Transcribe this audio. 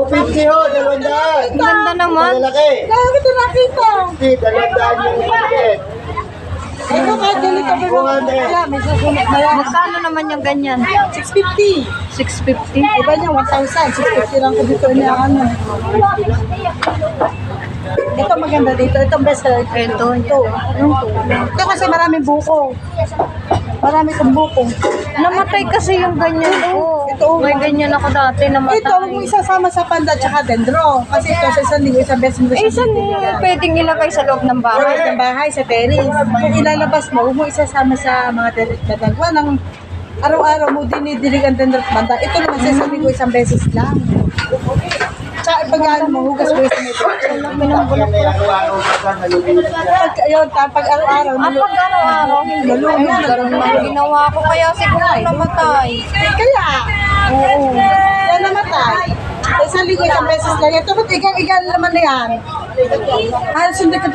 250 ho, 200. Ang ganda naman. Malalaki. Kaya kita nakita. 200 yung maliit. Ito kahit dili ka pero wala, may susunod na yan. Magkano naman yung ganyan? 650. 650. Iba niya, 1,000. 650 lang ko dito niya, ano. Ito maganda dito. Itong best seller. Ito. Ito kasi maraming buko. Marami itong buko. Namatay kasi yung ganyan ko. Ito, May ganyan ako dati namatay. Ito, huwag mo isasama sa panda at saka dendro. Kasi ito sa isang linggo, isang beses mo Eh, saan pwedeng ilagay sa loob ng bahay bahay? ng bahay sa terrace. Kung ilalabas mo, huwag mo isasama sa mga terrace na dagwa ng araw-araw mo dinidilig ang dendro at banda. Ito naman sa isang linggo, isang beses lang. Tsaka pag mo, hugas mo sa medyo. Pag araw-araw, Pag araw-araw, hindi ganun lang ginawa ko. Kaya siguro namatay. kaya, oo, kaya namatay. Isang linggo, isang beses lang. Ito, ba't igang naman na yan? Halos hindi ko